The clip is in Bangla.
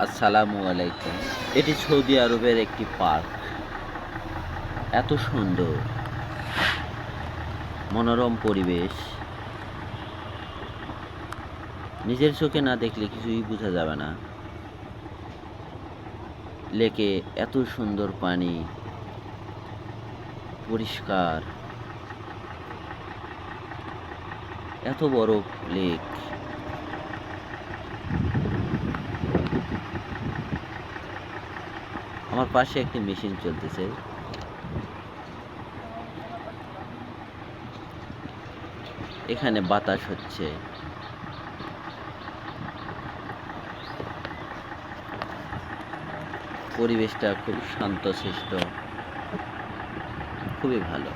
আসসালামু আলাইকুম। এটি সৌদি আরবের একটি পার্ক। এত সুন্দর, মনোরম পরিবেশ। নিজের চোখে না দেখলে কিছুই বোঝা যাবে না। লেকে এত সুন্দর পানি, পরিষ্কার, এত বড় লেক। আমার পাশে একটি মেশিন চলতেছে। এখানে বাতাস হচ্ছে। পরিবেশটা খুব শান্তশিষ্ট, খুবই ভালো।